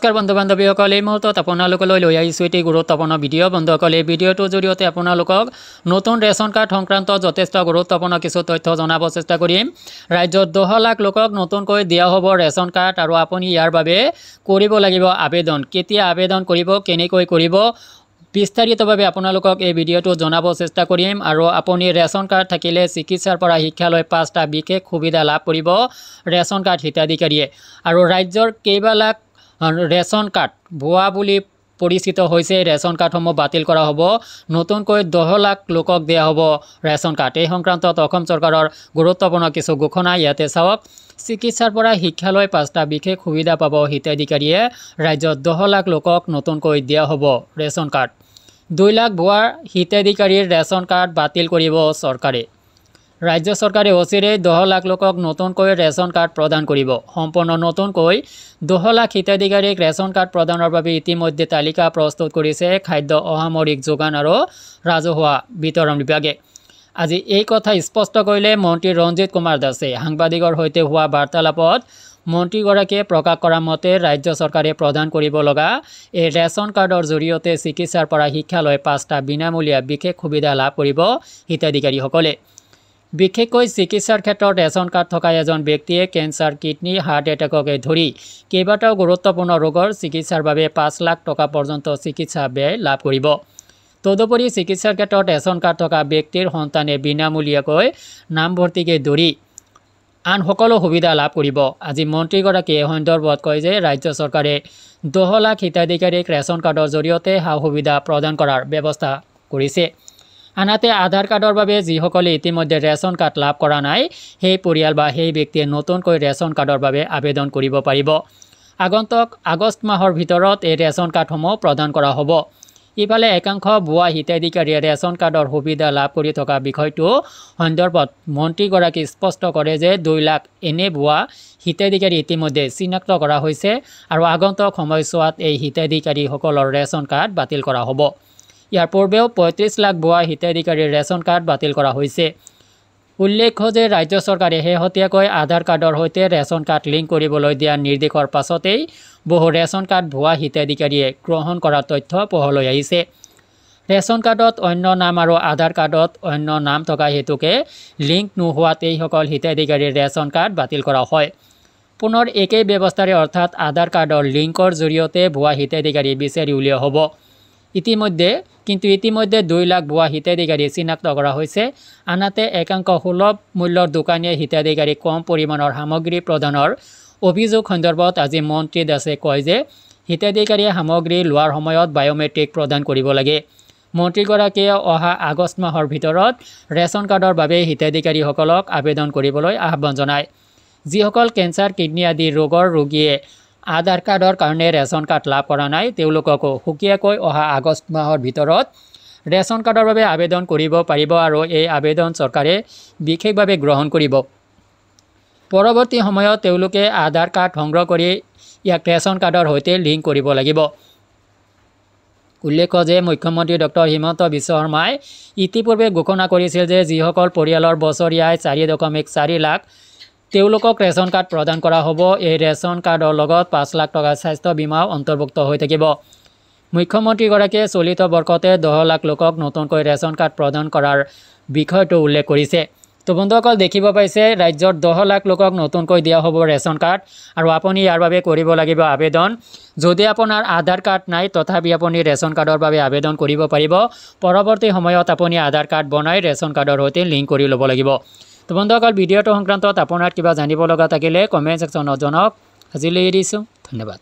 নমস্কাৰ বন্ধু বান্ধৱীসকল এই মুহূৰ্তত আপোনালোকলৈ লৈ আহিছোঁ এটি গুৰুত্বপূৰ্ণ ভিডিঅ' বন্ধুসকল এই ভিডিঅ'টোৰ জৰিয়তে আপোনালোকক নতুন ৰেচন কাৰ্ড সংক্ৰান্তত যথেষ্ট গুৰুত্বপূৰ্ণ কিছু তথ্য জনাব চেষ্টা কৰিম ৰাজ্যত 10 লাখ লোকক নতুনকৈ দিয়া হ'ব ৰেচন কাৰ্ড আৰু আপুনি ইয়াৰ বাবে কৰিব লাগিব আবেদন কেতিয়া আবেদন কৰিব কেনেকৈ কৰিব বিস্তাৰিতভাৱে আপোনালোকক এই ভিডিঅ'টো জনাব চেষ্টা কৰিম আৰু আপুনি ৰেচন কাৰ্ড থাকিলে চিকিৎসাৰ পৰা শিক্ষালৈ 5টা বিশেষ সুবিধা লাভ কৰিব ৰেচন কাৰ্ড হিতাধিকাৰীয়ে আৰু ৰাজ্যৰ কেইবা লাখ ৰেচন কাৰ্ড ভুৱা বুলি পৰিচিত হৈছে ৰেচন কাৰ্ডসমূহ বাতিল কৰা হ'ব নতুনকৈ 10 লাখ লোকক দিয়া হ'ব ৰেচন কাৰ্ড এই সংক্ৰান্তত অসম চৰকাৰৰ গুৰুত্বপূৰ্ণ কিছু ঘোষণা ইয়াতে চাওক চিকিৎসাৰ পৰা শিক্ষালৈ 5টা বিশেষ সুবিধা পাব হিতাধিকাৰীয়ে ৰাজ্যত 10 লাখ লোকক নতুনকৈ দিয়া হ'ব ৰেচন কাৰ্ড 2 লাখ ভুৱা হিতাধিকাৰীৰ ৰেচন কাৰ্ড বাতিল কৰিব চৰকাৰে ৰাজ্য চৰকাৰে অচিৰে 10 লাখ লোকক নতুনকৈ ৰেচন কাৰ্ড প্ৰদান কৰিব সম্পূৰ্ণ নতুনকৈ 10 লাখ হিতাধিকাৰীক ৰেচন কাৰ্ড প্ৰদানৰ বাবে ইতিমধ্যে তালিকা প্ৰস্তুত কৰিছে খাদ্য অসামৰিক যোগান আৰু ৰাজহুৱা বিতৰণ বিভাগে আজি এই কথা স্পষ্ট কৰিলে মন্ত্ৰী ৰঞ্জিত কুমাৰ দাসে সাংবাদিকৰ সৈতে হোৱা বাৰ্তালাপত মন্ত্ৰীগৰাকীয়ে প্ৰকাশ কৰা মতে ৰাজ্য চৰকাৰে প্ৰদান কৰিব লগা এই ৰেচন কাৰ্ডৰ জৰিয়তে চিকিৎসাৰ পৰা শিক্ষালৈ 5টা বিনামূলীয়া বিশেষ সুবিধা লাভ কৰিব হিতাধিকাৰীসকলে বিশেষকৈ চিকিৎসাৰ ক্ষেত্ৰত ৰেচন কাৰ্ড থকা এজন ব্যক্তিয়ে কেঞ্চাৰ কিডনি হাৰ্ট এটেককে ধৰি কেইবাটাও গুৰুত্বপূৰ্ণ ৰোগৰ চিকিৎসাৰ বাবে 5 লাখ টকা পৰ্যন্ত চিকিৎসা ব্যয় লাভ কৰিব তদুপৰি চিকিৎসাৰ ক্ষেত্ৰত ৰেচন কাৰ্ড থকা ব্যক্তিৰ সন্তানে বিনামূলীয়াকৈ নামভৰ্তিকে ধৰি আন সকলো সুবিধা লাভ কৰিব আজি মন্ত্ৰীগৰাকীয়ে এই সন্দৰ্ভত কয় যে ৰাজ্য চৰকাৰে 10 লাখ হিতাধিকাৰীক ৰেচন কাৰ্ডৰ জৰিয়তে সা সুবিধা প্ৰদান কৰাৰ ব্যৱস্থা কৰিছে আনহাতে আধাৰ কাৰ্ডৰ বাবে যিসকলে ইতিমধ্যে ৰেচন কাৰ্ড লাভ কৰা নাই সেই পৰিয়াল বা সেই ব্যক্তিয়ে নতুনকৈ ৰেচন কাৰ্ডৰ বাবে আবেদন কৰিব পাৰিব আগন্তুক আগষ্ট মাহৰ ভিতৰত এই ৰেচন কাৰ্ডসমূহ প্ৰদান কৰা হ'ব ইফালে একাংশ ভুৱা হিতাধিকাৰীয়ে ৰেচন কাৰ্ডৰ সুবিধা লাভ কৰি থকা বিষয়টো সন্দৰ্ভত মন্ত্ৰীগৰাকী স্পষ্ট কৰে যে 2 লাখ এনে ভুৱা হিতাধিকাৰী ইতিমধ্যে চিনাক্ত কৰা হৈছে আৰু আগন্তুক সময়ছোৱাত এই হিতাধিকাৰীসকলৰ ৰেচন কাৰ্ড বাতিল কৰা হ'ব ইয়াৰ পূৰ্বেও 35 লাখ ভুৱা হিতাধিকাৰীৰ ৰেচন কাৰ্ড বাতিল কৰা হৈছে উল্লেখ্য যে ৰাজ্য চৰকাৰে শেহতীয়াকৈ আধাৰ কাৰ্ডৰ সৈতে ৰেচন কাৰ্ড লিংক কৰিবলৈ দিয়া নিৰ্দেশৰ পাছতেই বহু ৰেচন কাৰ্ড ভুৱা হিতাধিকাৰীয়ে গ্ৰহণ কৰা তথ্য পোহৰলৈ আহিছে ৰেচন কাৰ্ডত অন্য নাম আৰু আধাৰ কাৰ্ডত অন্য নাম থকা হেতুকে লিংক নোহোৱাত এইসকল হিতাধিকাৰীৰ ৰেচন কাৰ্ড বাতিল কৰা হয় পুনৰ একেই ব্যৱস্থাৰে অৰ্থাৎ আধাৰ কাৰ্ডৰ লিংকৰ জৰিয়তে ভুৱা হিতাধিকাৰী বিচাৰি উলিওৱা হ'ব ইতিমধ্যে 2 লাখ ভুৱা হিতাধিকাৰী চিনাক্ত কৰা হৈছে আনহাতে একাংশ সুলভ মূল্যৰ দোকানীয়ে হিতাধিকাৰীক কম পৰিমাণৰ সামগ্ৰী প্ৰদানৰ অভিযোগ সন্দৰ্ভত আজি মন্ত্ৰী দাসে কয় যে হিতাধিকাৰীয়ে সামগ্ৰী লোৱাৰ সময়ত বায়োমেট্ৰিক প্ৰদান কৰিব লাগে মন্ত্ৰীগৰাকীয়ে অহা আগষ্ট মাহৰ ভিতৰত ৰেচন কাৰ্ডৰ বাবে হিতাধিকাৰীসকলক আবেদন কৰিবলৈ আহ্বান জনায় যিসকল কেঞ্চাৰ কিডনি আদি ৰোগৰ ৰোগীয়ে আধাৰ কাৰ্ডৰ কাৰণে ৰেচন কাৰ্ড লাভ কৰা নাই তেওঁলোককো সুকীয়াকৈ অহা আগষ্ট মাহৰ ভিতৰত ৰেচন কাৰ্ডৰ বাবে আবেদন কৰিব পাৰিব আৰু এই আবেদন চৰকাৰে বিশেষভাৱে গ্ৰহণ কৰিব পৰৱৰ্তী সময়ত তেওঁলোকে আধাৰ কাৰ্ড সংগ্ৰহ কৰি ইয়াক ৰেচন কাৰ্ডৰ সৈতে লিংক কৰিব লাগিব উল্লেখ্য যে মুখ্যমন্ত্ৰী ডক্টৰ হিমন্ত বিশ্ব শৰ্মাই ইতিপূৰ্বে ঘোষণা কৰিছিল যে যিসকল পৰিয়ালৰ বছৰীয়া আয় 4.4 লাখ তেওঁলোকক ৰেচন কাৰ্ড প্ৰদান কৰা হ'ব এই ৰেচন কাৰ্ডৰ লগত 5 লাখ টকা স্বাস্থ্য বীমাও অন্তৰ্ভুক্ত হৈ থাকিব মুখ্যমন্ত্ৰীগৰাকীয়ে চলিত বৰ্ষতে 10 লাখ লোকক নতুনকৈ ৰেচন কাৰ্ড প্ৰদান কৰাৰ বিষয়টো উল্লেখ কৰিছে তো বন্ধুসকল দেখিব পাইছে ৰাজ্যৰ 10 লাখ লোকক নতুনকৈ দিয়া হ'ব ৰেচন কাৰ্ড আৰু আপুনি ইয়াৰ বাবে কৰিব লাগিব আবেদন যদি আপোনাৰ আধাৰ কাৰ্ড নাই তথাপি আপুনি ৰেচন কাৰ্ডৰ বাবে আবেদন কৰিব পাৰিব পৰৱৰ্তী সময়ত আপুনি আধাৰ কাৰ্ড বনাই ৰেচন কাৰ্ডৰ সৈতে লিংক কৰি ল'ব লাগিব তো বন্ধুসকল ভিডিঅ'টো সংক্ৰান্তত আপোনাৰ কিবা জানিব লগা থাকিলে কমেণ্ট ছেকশ্যনত জনাওক আজিলৈ এৰিছোঁ ধন্যবাদ